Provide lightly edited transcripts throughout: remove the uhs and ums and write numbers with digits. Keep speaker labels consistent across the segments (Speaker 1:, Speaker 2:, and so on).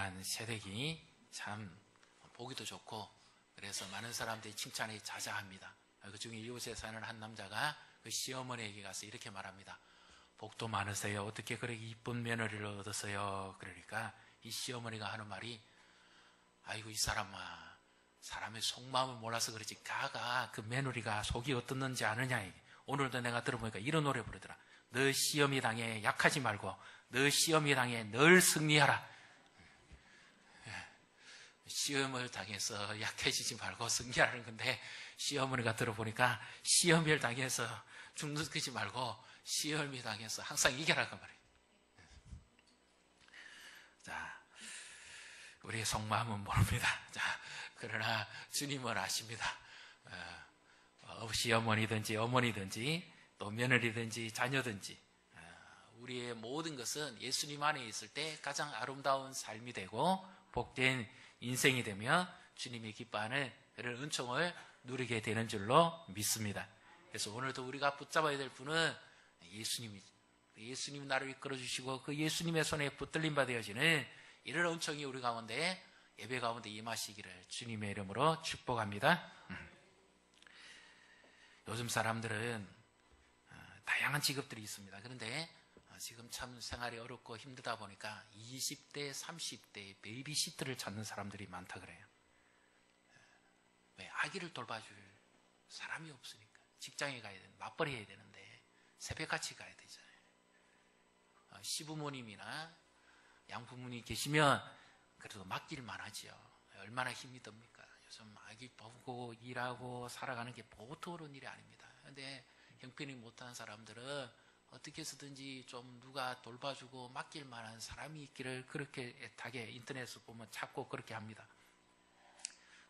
Speaker 1: 그러한 세력이 참 보기도 좋고, 그래서 많은 사람들이 칭찬이 자자합니다. 그 중에 이웃에 사는 한 남자가 그 시어머니에게 가서 이렇게 말합니다. 복도 많으세요. 어떻게 그렇게 이쁜 며느리를 얻었어요? 그러니까 이 시어머니가 하는 말이, 아이고 이 사람아, 사람의 속마음을 몰라서 그렇지 가가 그 며느리가 속이 어떻는지 아느냐. 오늘도 내가 들어보니까 이런 노래 부르더라. 너 시험이 당해 약하지 말고 너 시험이 당해 늘 승리하라. 시험을 당해서 약해지지 말고 승리하는 건데, 시어머니가 들어보니까 시험을 당해서 죽는 말고 시험이 당해서 항상 이겨라고 말이에요. 자, 우리의 속마음은 모릅니다. 자, 그러나 주님은 아십니다. 시어머니든지 어머니든지 또 며느리든지 자녀든지 우리의 모든 것은 예수님 안에 있을 때 가장 아름다운 삶이 되고 복된 인생이 되며 주님이 기뻐하는 그런 은총을 누리게 되는 줄로 믿습니다. 그래서 오늘도 우리가 붙잡아야 될 분은 예수님이죠. 예수님이 나를 이끌어 주시고 그 예수님의 손에 붙들림 바 되어지는 이런 은총이 우리 가운데, 예배 가운데 임하시기를 주님의 이름으로 축복합니다. 요즘 사람들은 다양한 직업들이 있습니다. 그런데 지금 참 생활이 어렵고 힘들다 보니까 20대, 30대 베이비시터를 찾는 사람들이 많다 그래요. 왜? 아기를 돌봐줄 사람이 없으니까. 직장에 가야 되는데, 맞벌이 해야 되는데 새벽같이 가야 되잖아요. 시부모님이나 양부모님 계시면 그래도 맡길만 하죠. 얼마나 힘이 듭니까? 요즘 아기 보고 일하고 살아가는 게 보통 어려운 일이 아닙니다. 그런데 형편이 못한 사람들은 어떻게 해서든지 좀 누가 돌봐주고 맡길 만한 사람이 있기를 그렇게 애타게 인터넷에서 보면 찾고 그렇게 합니다.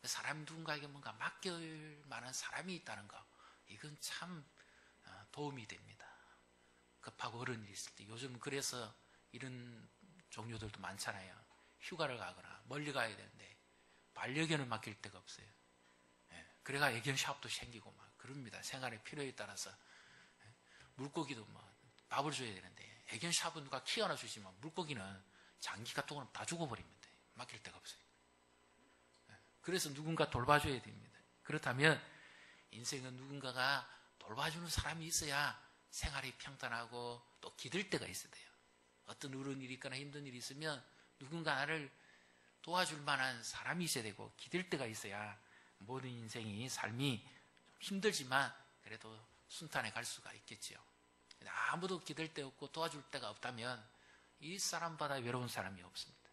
Speaker 1: 사람 누군가에게 뭔가 맡길 만한 사람이 있다는 거, 이건 참 도움이 됩니다. 급하고 어려운 일이 있을 때. 요즘 그래서 이런 종류들도 많잖아요. 휴가를 가거나 멀리 가야 되는데 반려견을 맡길 데가 없어요. 그래가 애견 샵도 생기고 막 그럽니다. 생활의 필요에 따라서. 물고기도 뭐 밥을 줘야 되는데 애견 샵은 누가 키 하나 주시면 물고기는 장기가 동안 다 죽어버립니다. 맡길 데가 없어요. 그래서 누군가 돌봐줘야 됩니다. 그렇다면 인생은 누군가가 돌봐주는 사람이 있어야 생활이 평탄하고 또 기댈 데가 있어야 돼요. 어떤 어려운 일이 있거나 힘든 일이 있으면 누군가 나를 도와줄 만한 사람이 있어야 되고 기댈 데가 있어야 모든 인생이 삶이 좀 힘들지만 그래도 순탄해 갈 수가 있겠지요. 아무도 기댈 데 없고 도와줄 데가 없다면 이 사람보다 외로운 사람이 없습니다.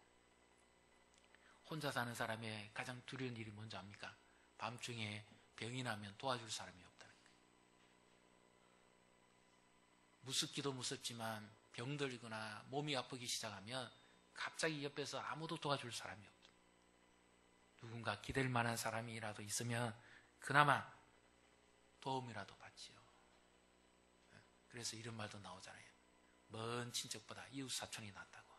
Speaker 1: 혼자 사는 사람의 가장 두려운 일이 뭔지 압니까? 밤중에 병이 나면 도와줄 사람이 없다는 거예요. 무섭기도 무섭지만 병들거나 몸이 아프기 시작하면 갑자기 옆에서 아무도 도와줄 사람이 없다. 누군가 기댈 만한 사람이라도 있으면 그나마 도움이라도 받지요. 그래서 이런 말도 나오잖아요. 먼 친척보다 이웃 사촌이 낫다고.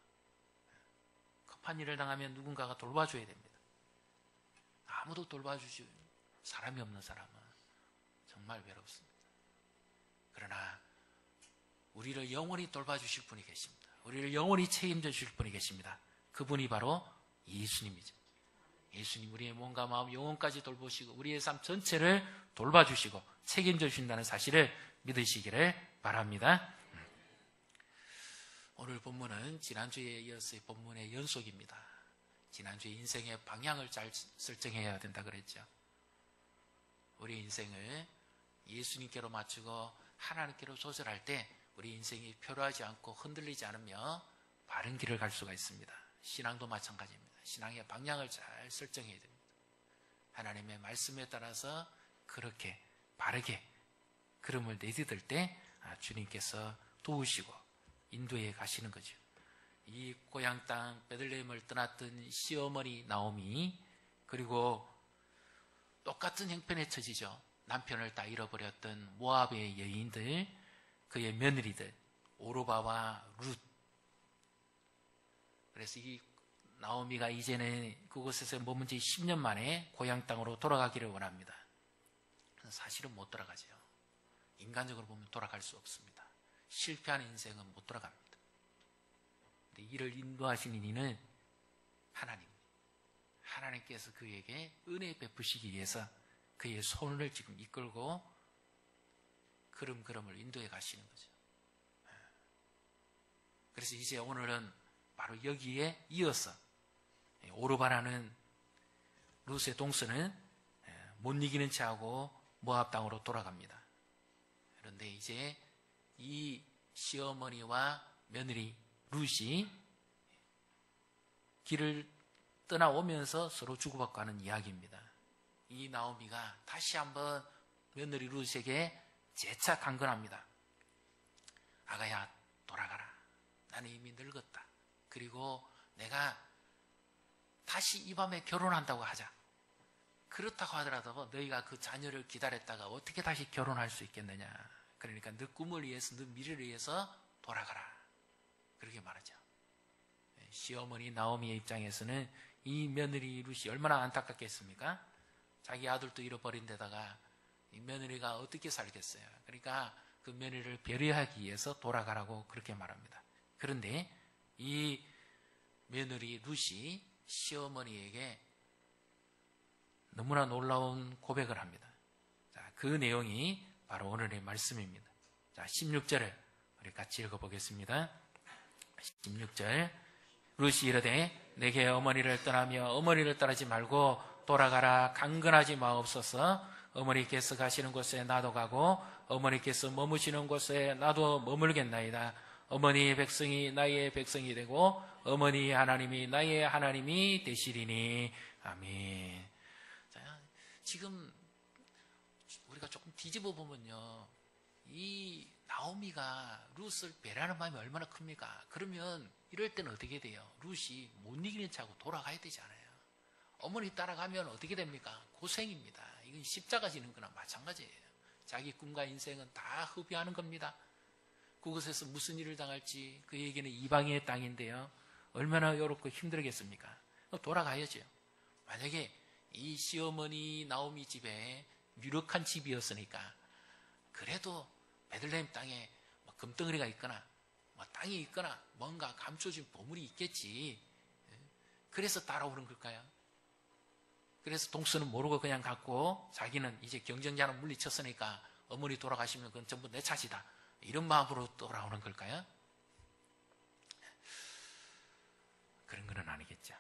Speaker 1: 급한 일을 당하면 누군가가 돌봐줘야 됩니다. 아무도 돌봐주지 사람이 없는 사람은 정말 외롭습니다. 그러나 우리를 영원히 돌봐주실 분이 계십니다. 우리를 영원히 책임져 주실 분이 계십니다. 그분이 바로 예수님이죠. 예수님 우리의 몸과 마음, 영혼까지 돌보시고 우리의 삶 전체를 돌봐주시고 책임져 주신다는 사실을 믿으시기를 바랍니다. 오늘 본문은 지난주에 이어서 본문의 연속입니다. 지난주에 인생의 방향을 잘 설정해야 된다 그랬죠. 우리 인생을 예수님께로 맞추고 하나님께로 조절할 때 우리 인생이 표로하지 않고 흔들리지 않으며 바른 길을 갈 수가 있습니다. 신앙도 마찬가지입니다. 신앙의 방향을 잘 설정해야 됩니다. 하나님의 말씀에 따라서 그렇게 바르게 걸음을 내디딜 때 주님께서 도우시고 인도해 가시는 거죠. 이 고향 땅 베들레헴을 떠났던 시어머니 나오미, 그리고 똑같은 형편에 처지죠. 남편을 다 잃어버렸던 모압의 여인들, 그의 며느리들 오르바와 룻. 그래서 이 나오미가 이제는 그곳에서 머문 지 10년 만에 고향 땅으로 돌아가기를 원합니다. 사실은 못 돌아가죠. 인간적으로 보면 돌아갈 수 없습니다. 실패한 인생은 못 돌아갑니다. 근데 이를 인도하시는 이는 하나님께서 그에게 은혜 베푸시기 위해서 그의 손을 지금 이끌고 걸음걸음을 인도해 가시는 거죠. 그래서 이제 오늘은 바로 여기에 이어서 오르바라는 룻의 동서는 못 이기는 채하고 모압 땅으로 돌아갑니다. 그런데 이제 이 시어머니와 며느리 룻이 길을 떠나오면서 서로 주고받고 하는 이야기입니다. 이 나오미가 다시 한번 며느리 룻에게 재차 강건합니다. 아가야, 돌아가라. 나는 이미 늙었다. 그리고 내가 다시 이 밤에 결혼한다고 하자. 그렇다고 하더라도 너희가 그 자녀를 기다렸다가 어떻게 다시 결혼할 수 있겠느냐. 그러니까 너 꿈을 위해서, 너 미래를 위해서 돌아가라. 그렇게 말하죠. 시어머니 나오미의 입장에서는 이 며느리 룻이 얼마나 안타깝겠습니까? 자기 아들도 잃어버린 데다가 이 며느리가 어떻게 살겠어요? 그러니까 그 며느리를 배려하기 위해서 돌아가라고 그렇게 말합니다. 그런데 이 며느리 룻이 시어머니에게 너무나 놀라운 고백을 합니다. 자, 그 내용이 바로 오늘의 말씀입니다. 자, 16절을 우리 같이 읽어보겠습니다. 16절. 룻이 이르되 내게 어머니를 떠나며 어머니를 따르지 말고 돌아가라. 강건하지 마옵소서. 어머니께서 가시는 곳에 나도 가고 어머니께서 머무시는 곳에 나도 머물겠나이다. 어머니의 백성이 나의 백성이 되고 어머니 하나님이 나의 하나님이 되시리니. 아멘. 자, 지금 우리가 조금 뒤집어 보면요, 이 나오미가 룻을 배려하는 마음이 얼마나 큽니까? 그러면 이럴 때는 어떻게 돼요? 룻이 못 이기는 차고 돌아가야 되잖아요. 어머니 따라가면 어떻게 됩니까? 고생입니다. 이건 십자가 지는 거나 마찬가지예요. 자기 꿈과 인생은 다 허비하는 겁니다. 그곳에서 무슨 일을 당할지, 그에게는 이방인의 땅인데요, 얼마나 어렵고 힘들겠습니까? 돌아가야죠. 만약에 이 시어머니 나오미 집에 유력한 집이었으니까 그래도 베들레헴 땅에 뭐 금덩어리가 있거나 뭐 땅이 있거나 뭔가 감춰진 보물이 있겠지. 그래서 따라오는 걸까요? 그래서 동서는 모르고 그냥 갔고 자기는 이제 경쟁자는 물리쳤으니까 어머니 돌아가시면 그건 전부 내 차지다, 이런 마음으로 돌아오는 걸까요? 그런 건 아니겠죠.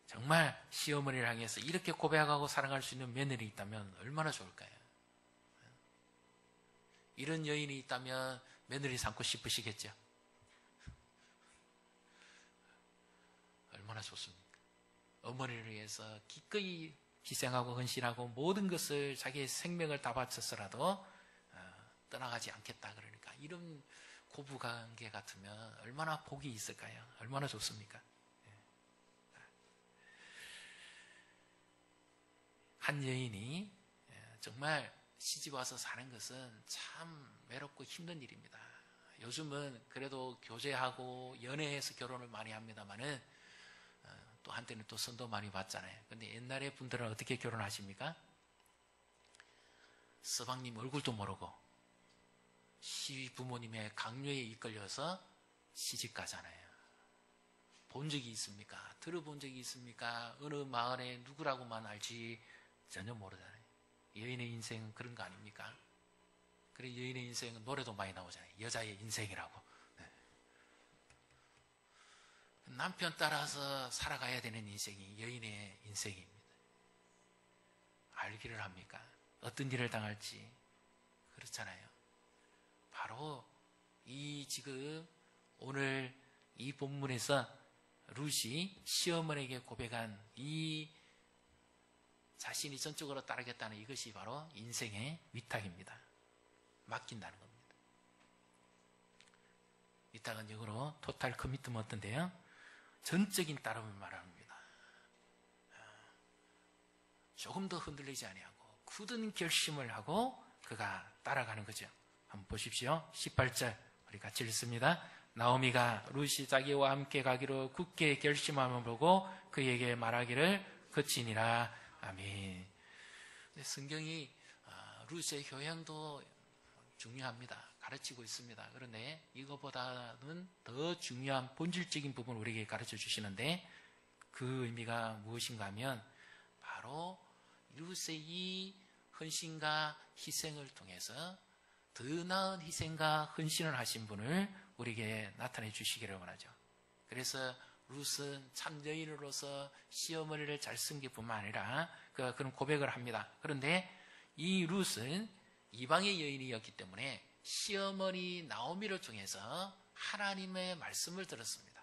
Speaker 1: 정말 시어머니를 향해서 이렇게 고백하고 사랑할 수 있는 며느리 있다면 얼마나 좋을까요? 이런 여인이 있다면 며느리 삼고 싶으시겠죠? 얼마나 좋습니까? 어머니를 위해서 기꺼이 희생하고 헌신하고 모든 것을, 자기의 생명을 다 바쳐서라도 떠나가지 않겠다. 그러니까 이런 고부관계 같으면 얼마나 복이 있을까요? 얼마나 좋습니까? 한 여인이 정말 시집 와서 사는 것은 참 외롭고 힘든 일입니다. 요즘은 그래도 교제하고 연애해서 결혼을 많이 합니다만은 또 한때는 또 선도 많이 받잖아요. 근데 옛날에 분들은 어떻게 결혼하십니까? 서방님 얼굴도 모르고 시부모님의 강요에 이끌려서 시집 가잖아요. 본 적이 있습니까? 들어본 적이 있습니까? 어느 마을에 누구라고만 알지 전혀 모르잖아요. 여인의 인생은 그런 거 아닙니까? 그래, 여인의 인생은 노래도 많이 나오잖아요. 여자의 인생이라고. 네. 남편 따라서 살아가야 되는 인생이 여인의 인생입니다. 알기를 합니까? 어떤 일을 당할지. 그렇잖아요. 바로 이 지금 오늘 이 본문에서 룻이 시어머니에게 고백한 이 자신이 전적으로 따르겠다는 이것이 바로 인생의 위탁입니다. 맡긴다는 겁니다. 위탁은 영어로 토탈 커미트먼트인데요, 전적인 따름을 말합니다. 조금 더 흔들리지 아니하고 굳은 결심을 하고 그가 따라가는 거죠. 한번 보십시오. 18절 우리 같이 읽습니다. 나오미가 룻이 자기와 함께 가기로 굳게 결심함을 보고 그에게 말하기를 그치니라. 아멘. 성경이 룻의 교양도 중요합니다. 가르치고 있습니다. 그런데 이거보다는 더 중요한 본질적인 부분을 우리에게 가르쳐 주시는데, 그 의미가 무엇인가 하면 바로 룻의 이 헌신과 희생을 통해서 더 나은 희생과 헌신을 하신 분을 우리에게 나타내 주시기를 원하죠. 그래서 룻은 참 여인으로서 시어머니를 잘 섬길 뿐만 아니라 그런 고백을 합니다. 그런데 이 룻은 이방의 여인이었기 때문에 시어머니 나오미를 통해서 하나님의 말씀을 들었습니다.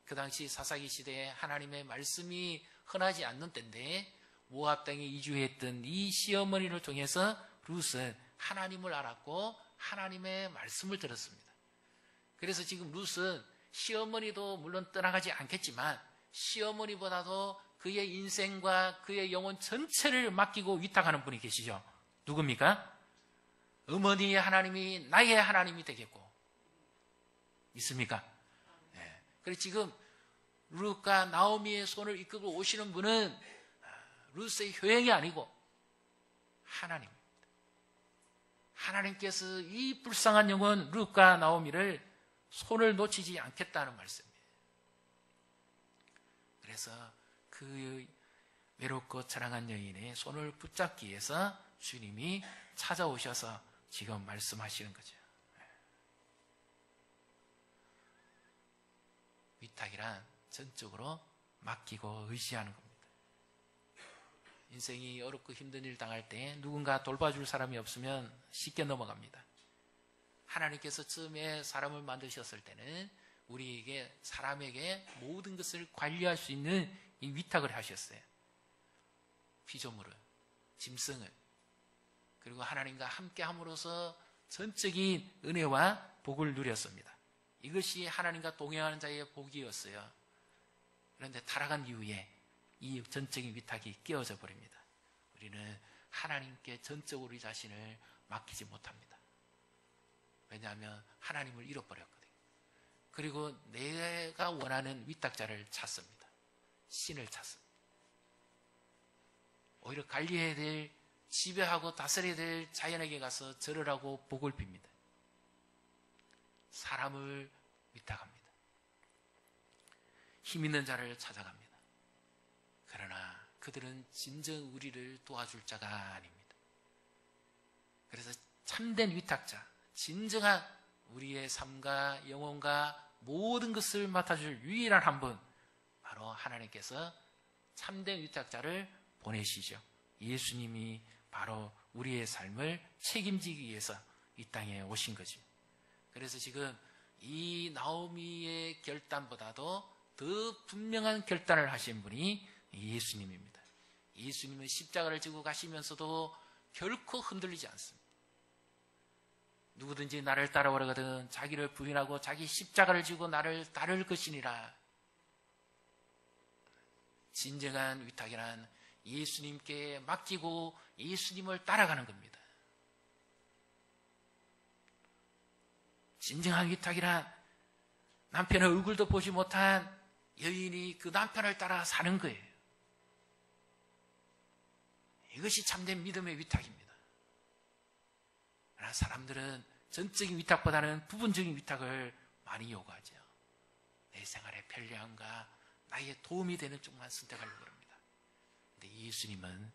Speaker 1: 그 당시 사사기 시대에 하나님의 말씀이 흔하지 않는 때인데 모압 땅에 이주했던 이 시어머니를 통해서 룻은 하나님을 알았고 하나님의 말씀을 들었습니다. 그래서 지금 룻은 시어머니도 물론 떠나가지 않겠지만 시어머니보다도 그의 인생과 그의 영혼 전체를 맡기고 위탁하는 분이 계시죠. 누굽니까? 어머니의 하나님이 나의 하나님이 되겠고. 믿습니까? 네. 그래서 지금 룻과 나오미의 손을 이끌고 오시는 분은 룻의 효행이 아니고 하나님입니다. 하나님께서 이 불쌍한 영혼 룻과 나오미를 손을 놓치지 않겠다는 말씀이에요. 그래서 그 외롭고 처량한 여인의 손을 붙잡기 위해서 주님이 찾아오셔서 지금 말씀하시는 거죠. 위탁이란 전적으로 맡기고 의지하는 겁니다. 인생이 어렵고 힘든 일 당할 때 누군가 돌봐줄 사람이 없으면 쉽게 넘어갑니다. 하나님께서 처음에 사람을 만드셨을 때는 우리에게 사람에게 모든 것을 관리할 수 있는 이 위탁을 하셨어요. 피조물을, 짐승을, 그리고 하나님과 함께 함으로써 전적인 은혜와 복을 누렸습니다. 이것이 하나님과 동행하는 자의 복이었어요. 그런데 타락한 이후에 이 전적인 위탁이 깨어져 버립니다. 우리는 하나님께 전적으로 우리 자신을 맡기지 못합니다. 왜냐하면 하나님을 잃어버렸거든요. 그리고 내가 원하는 위탁자를 찾습니다. 신을 찾습니다. 오히려 관리해야 될, 지배하고 다스려야 될 자연에게 가서 절을 하고 복을 빕니다. 사람을 위탁합니다. 힘 있는 자를 찾아갑니다. 그러나 그들은 진정 우리를 도와줄 자가 아닙니다. 그래서 참된 위탁자, 진정한 우리의 삶과 영혼과 모든 것을 맡아줄 유일한 한 분, 바로 하나님께서 참된 위탁자를 보내시죠. 예수님이 바로 우리의 삶을 책임지기 위해서 이 땅에 오신 거죠. 그래서 지금 이 나오미의 결단보다도 더 분명한 결단을 하신 분이 예수님입니다. 예수님은 십자가를 지고 가시면서도 결코 흔들리지 않습니다. 누구든지 나를 따라오려거든 자기를 부인하고 자기 십자가를 지고 나를 따를 것이니라. 진정한 위탁이란 예수님께 맡기고 예수님을 따라가는 겁니다. 진정한 위탁이란 남편의 얼굴도 보지 못한 여인이 그 남편을 따라 사는 거예요. 이것이 참된 믿음의 위탁입니다. 그러나 사람들은 전적인 위탁보다는 부분적인 위탁을 많이 요구하죠. 내 생활의 편리함과 나의 도움이 되는 쪽만 선택하려고 합니다. 그런데 예수님은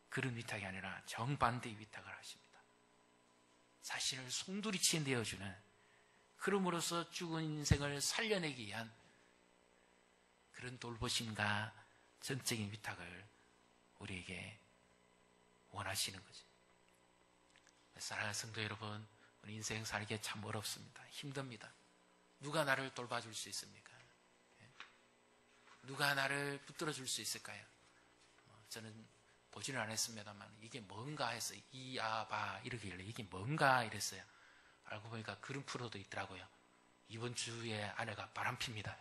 Speaker 1: 그런 위탁이 아니라 정반대의 위탁을 하십니다. 자신을 송두리째 내어주는, 그럼으로써 죽은 인생을 살려내기 위한 그런 돌보심과 전적인 위탁을 우리에게 원하시는 거죠. 사랑하는 성도 여러분, 우리 인생 살기 참 어렵습니다. 힘듭니다. 누가 나를 돌봐줄 수 있습니까? 누가 나를 붙들어 줄 수 있을까요? 저는 보지는 않았습니다만 이게 뭔가 해서 이아바 이러길래 이게 뭔가 이랬어요. 알고 보니까 그런 프로도 있더라고요. 이번 주에 아내가 바람핍니다.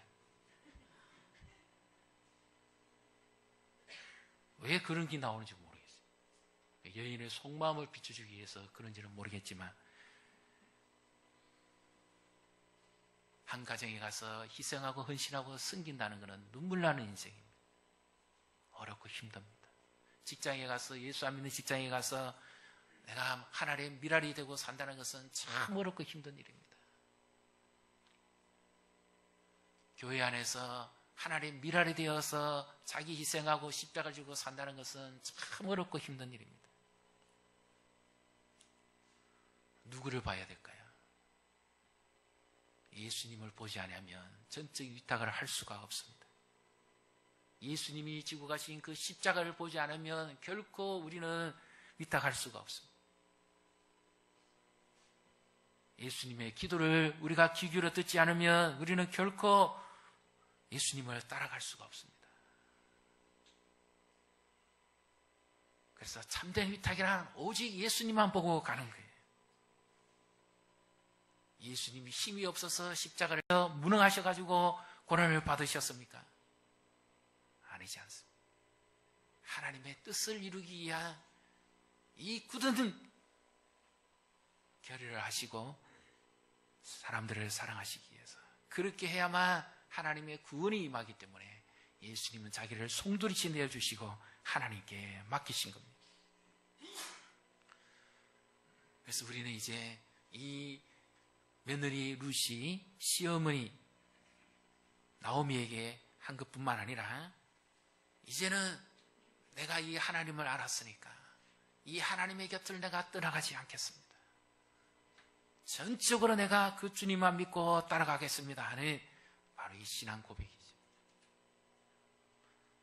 Speaker 1: 왜 그런 게 나오는지 모르겠어요. 여인의 속마음을 비춰주기 위해서 그런지는 모르겠지만 한 가정에 가서 희생하고 헌신하고 섬긴다는 것은 눈물 나는 인생입니다. 어렵고 힘듭니다. 직장에 가서, 예수 안 믿는 직장에 가서 내가 하나님의 미랄이 되고 산다는 것은 참 어렵고 힘든 일입니다. 교회 안에서 하나님의 미랄이 되어서 자기 희생하고 십자가를 지고 산다는 것은 참 어렵고 힘든 일입니다. 누구를 봐야 될까요? 예수님을 보지 않으면 전적 위탁을 할 수가 없습니다. 예수님이 지고 가신 그 십자가를 보지 않으면 결코 우리는 위탁할 수가 없습니다. 예수님의 기도를 우리가 귀 기울여 듣지 않으면 우리는 결코 예수님을 따라갈 수가 없습니다. 그래서 참된 위탁이란 오직 예수님만 보고 가는 거예요. 예수님이 힘이 없어서 십자가를 무능하셔가지고 고난을 받으셨습니까? 아니지 않습니다. 하나님의 뜻을 이루기 위한 이 굳은 결의를 하시고 사람들을 사랑하시기 위해서 그렇게 해야만 하나님의 구원이 임하기 때문에 예수님은 자기를 송두리째 내어주시고 하나님께 맡기신 겁니다. 그래서 우리는 이제 이 며느리 루시 시어머니 나오미에게 한 것뿐만 아니라 이제는 내가 이 하나님을 알았으니까 이 하나님의 곁을 내가 떠나가지 않겠습니다. 전적으로 내가 그 주님만 믿고 따라가겠습니다 하는 바로 이 신앙 고백이죠.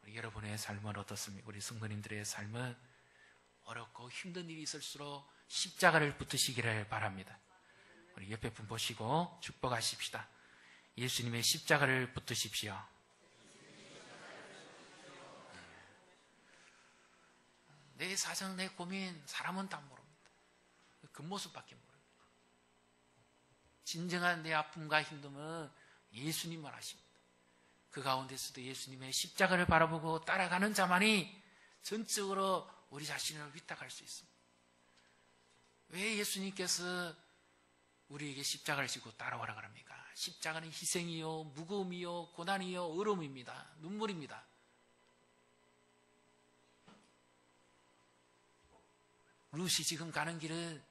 Speaker 1: 우리 여러분의 삶은 어떻습니까? 우리 성도님들의 삶은 어렵고 힘든 일이 있을수록 십자가를 붙드시기를 바랍니다. 우리 옆에 분 보시고 축복하십시다. 예수님의 십자가를 붙드십시오. 내 사정, 내 고민 사람은 다 모릅니다. 그 모습밖에 모릅니다. 진정한 내 아픔과 힘듦은 예수님만 아십니다. 그 가운데서도 예수님의 십자가를 바라보고 따라가는 자만이 전적으로 우리 자신을 위탁할 수 있습니다. 왜 예수님께서 우리에게 십자가를 지고 따라오라 그럽니까? 십자가는 희생이요, 무거움이요, 고난이요, 어려움입니다. 눈물입니다. 루시 지금 가는 길은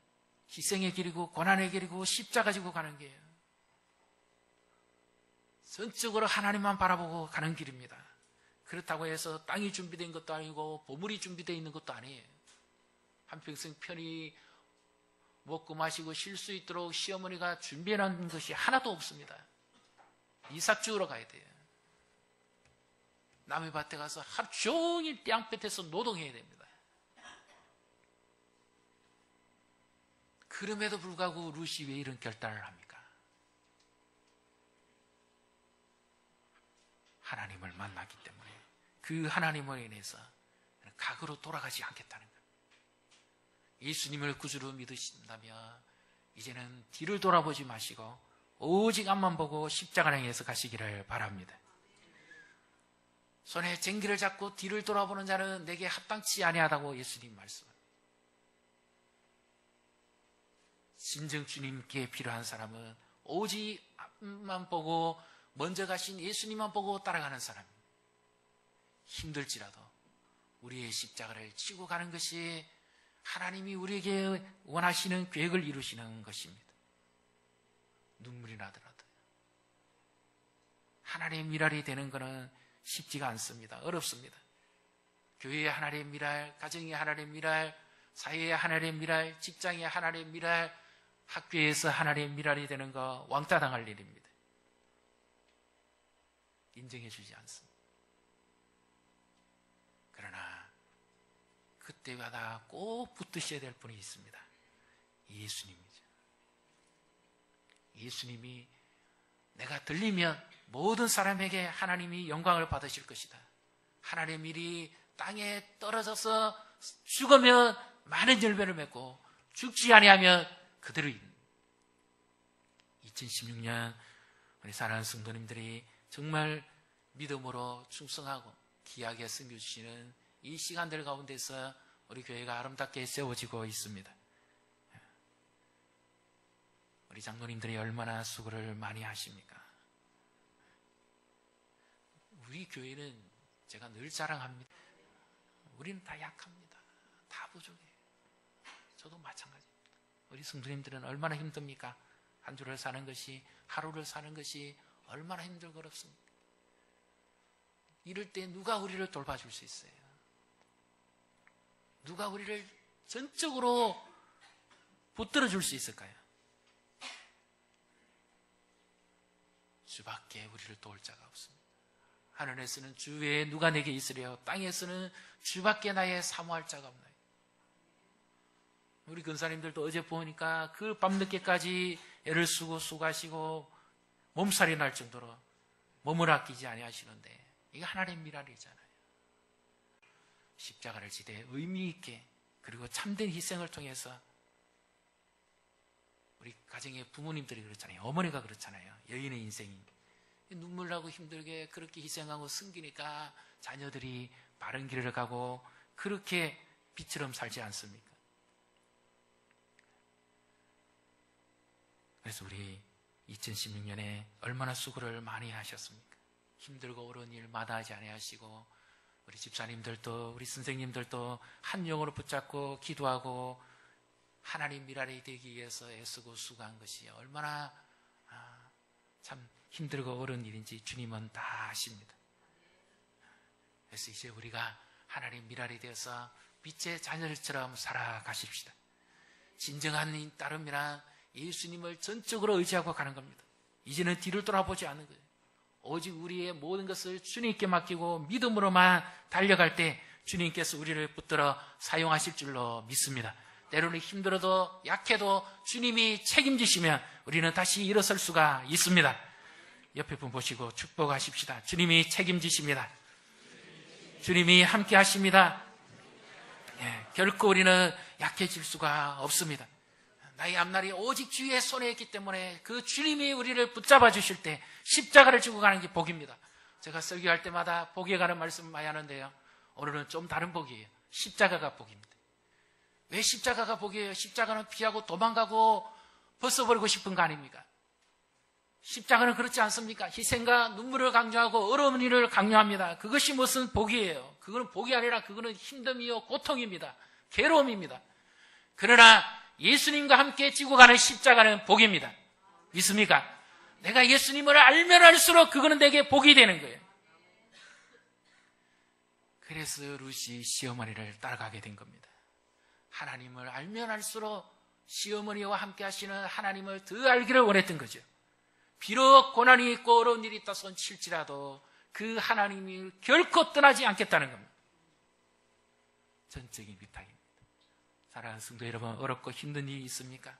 Speaker 1: 희생의 길이고 고난의 길이고 십자가 지고 가는 길이에요. 전적으로 하나님만 바라보고 가는 길입니다. 그렇다고 해서 땅이 준비된 것도 아니고 보물이 준비되어 있는 것도 아니에요. 한평생 편히 먹고 마시고 쉴 수 있도록 시어머니가 준비해놓은 것이 하나도 없습니다. 이삭 주우러 가야 돼요. 남의 밭에 가서 하루 종일 땅볕에서 노동해야 됩니다. 그럼에도 불구하고 루시 왜 이런 결단을 합니까? 하나님을 만났기 때문에 그 하나님을 인해서 각으로 돌아가지 않겠다는 거예요. 예수님을 구주로 믿으신다면 이제는 뒤를 돌아보지 마시고 오직 앞만 보고 십자가를 향해서 가시기를 바랍니다. 손에 쟁기를 잡고 뒤를 돌아보는 자는 내게 합당치 아니하다고 예수님 말씀합니다. 진정 주님께 필요한 사람은 오직 앞만 보고 먼저 가신 예수님만 보고 따라가는 사람입니다. 힘들지라도 우리의 십자가를 지고 가는 것이 하나님이 우리에게 원하시는 계획을 이루시는 것입니다. 눈물이 나더라도 하나님의 미랄이 되는 것은 쉽지가 않습니다. 어렵습니다. 교회의 하나님의 미랄, 가정의 하나님의 미랄, 사회의 하나님의 미랄, 직장의 하나님의 미랄, 학교에서 하나님의 미랄이 되는 거 왕따 당할 일입니다. 인정해 주지 않습니다. 그러나 그때마다 꼭 붙드셔야 될 분이 있습니다. 예수님이죠. 예수님이 내가 들리면 모든 사람에게 하나님이 영광을 받으실 것이다. 하나님의 일이 땅에 떨어져서 죽으면 많은 열매를 맺고 죽지 아니하면 그대로 2016년 우리 사랑하는 성도님들이 정말 믿음으로 충성하고 귀하게 섬겨주시는 이 시간들 가운데서 우리 교회가 아름답게 세워지고 있습니다. 우리 장로님들이 얼마나 수고를 많이 하십니까? 우리 교회는 제가 늘 자랑합니다. 우리는 다 약합니다. 다 부족해요. 저도 마찬가지입니다. 우리 성도님들은 얼마나 힘듭니까? 한 주를 사는 것이, 하루를 사는 것이 얼마나 힘들고 어렵습니까? 이럴 때 누가 우리를 돌봐줄 수 있어요? 누가 우리를 전적으로 붙들어 줄 수 있을까요? 주밖에 우리를 도울 자가 없습니다. 하늘에서는 주 외에 누가 내게 있으랴? 땅에서는 주밖에 나의 사모할 자가 없나요? 우리 근사님들도 어제 보니까 그 밤늦게까지 애를 쓰고 수고하시고 몸살이 날 정도로 몸을 아끼지 아니하시는데 이게 하나님의 미랄이잖아요. 십자가를 지대 의미 있게 그리고 참된 희생을 통해서 우리 가정의 부모님들이 그렇잖아요. 어머니가 그렇잖아요. 여인의 인생이 눈물 나고 힘들게 그렇게 희생하고 숨기니까 자녀들이 바른 길을 가고 그렇게 빛처럼 살지 않습니까? 그래서 우리 2016년에 얼마나 수고를 많이 하셨습니까? 힘들고 어려운 일 마다하지 아니하시고 우리 집사님들도 우리 선생님들도 한 영으로 붙잡고 기도하고 하나님 미랄이 되기 위해서 애쓰고 수고한 것이 얼마나 참 힘들고 어려운 일인지 주님은 다 아십니다. 그래서 이제 우리가 하나님 미랄이 되어서 빛의 자녀들처럼 살아가십시다. 진정한 따름이란 예수님을 전적으로 의지하고 가는 겁니다. 이제는 뒤를 돌아보지 않는 거예요. 오직 우리의 모든 것을 주님께 맡기고 믿음으로만 달려갈 때 주님께서 우리를 붙들어 사용하실 줄로 믿습니다. 때로는 힘들어도 약해도 주님이 책임지시면 우리는 다시 일어설 수가 있습니다. 옆에 분 보시고 축복하십시다. 주님이 책임지십니다. 주님이 함께 하십니다. 결코 우리는 약해질 수가 없습니다. 나의 앞날이 오직 주의 손에 있기 때문에 그 주님이 우리를 붙잡아 주실 때 십자가를 지고 가는 게 복입니다. 제가 설교할 때마다 복에 관한 말씀 많이 하는데요. 오늘은 좀 다른 복이에요. 십자가가 복입니다. 왜 십자가가 복이에요? 십자가는 피하고 도망가고 벗어버리고 싶은 거 아닙니까? 십자가는 그렇지 않습니까? 희생과 눈물을 강조하고 어려운 일을 강요합니다. 그것이 무슨 복이에요? 그거는 복이 아니라 그거는 힘듦이요 고통입니다. 괴로움입니다. 그러나 예수님과 함께 지고 가는 십자가는 복입니다. 믿습니까? 내가 예수님을 알면 알수록 그거는 내게 복이 되는 거예요. 그래서 루시 시어머니를 따라가게 된 겁니다. 하나님을 알면 알수록 시어머니와 함께 하시는 하나님을 더 알기를 원했던 거죠. 비록 고난이 있고 어려운 일이 있다 손칠지라도 그 하나님이 결코 떠나지 않겠다는 겁니다. 전적인 비탁입니다. 사랑하는 성도 여러분, 어렵고 힘든 일이 있습니까?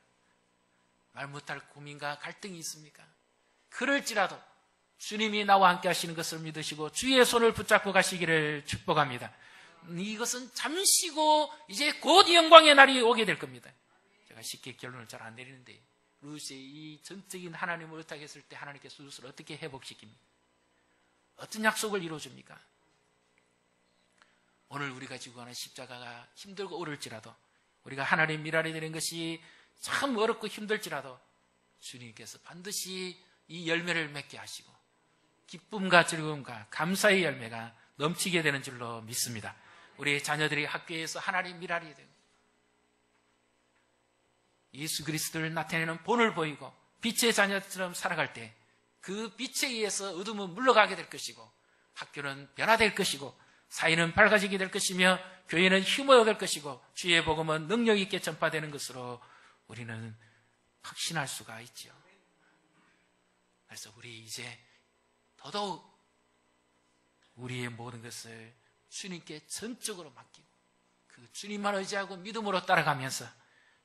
Speaker 1: 말 못할 고민과 갈등이 있습니까? 그럴지라도 주님이 나와 함께 하시는 것을 믿으시고 주의 손을 붙잡고 가시기를 축복합니다. 이것은 잠시고 이제 곧 영광의 날이 오게 될 겁니다. 제가 쉽게 결론을 잘 안 내리는데 루시의 이 전적인 하나님을 의탁했을 때 하나님께서 루시를 어떻게 회복시킵니까? 어떤 약속을 이루어줍니까? 오늘 우리가 지고 가는 십자가가 힘들고 어려울지라도 우리가 하나님 미랄이 되는 것이 참 어렵고 힘들지라도 주님께서 반드시 이 열매를 맺게 하시고 기쁨과 즐거움과 감사의 열매가 넘치게 되는 줄로 믿습니다. 우리 자녀들이 학교에서 하나님 미랄이 되고 예수 그리스도를 나타내는 본을 보이고 빛의 자녀처럼 살아갈 때 그 빛에 의해서 어둠은 물러가게 될 것이고 학교는 변화될 것이고 사회는 밝아지게 될 것이며 교회는 힘을 얻을 것이고 주의 복음은 능력 있게 전파되는 것으로 우리는 확신할 수가 있죠. 그래서 우리 이제 더더욱 우리의 모든 것을 주님께 전적으로 맡기고 그 주님만 의지하고 믿음으로 따라가면서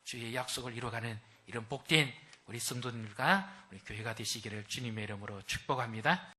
Speaker 1: 주의 약속을 이루어가는 이런 복된 우리 성도님들과 우리 교회가 되시기를 주님의 이름으로 축복합니다.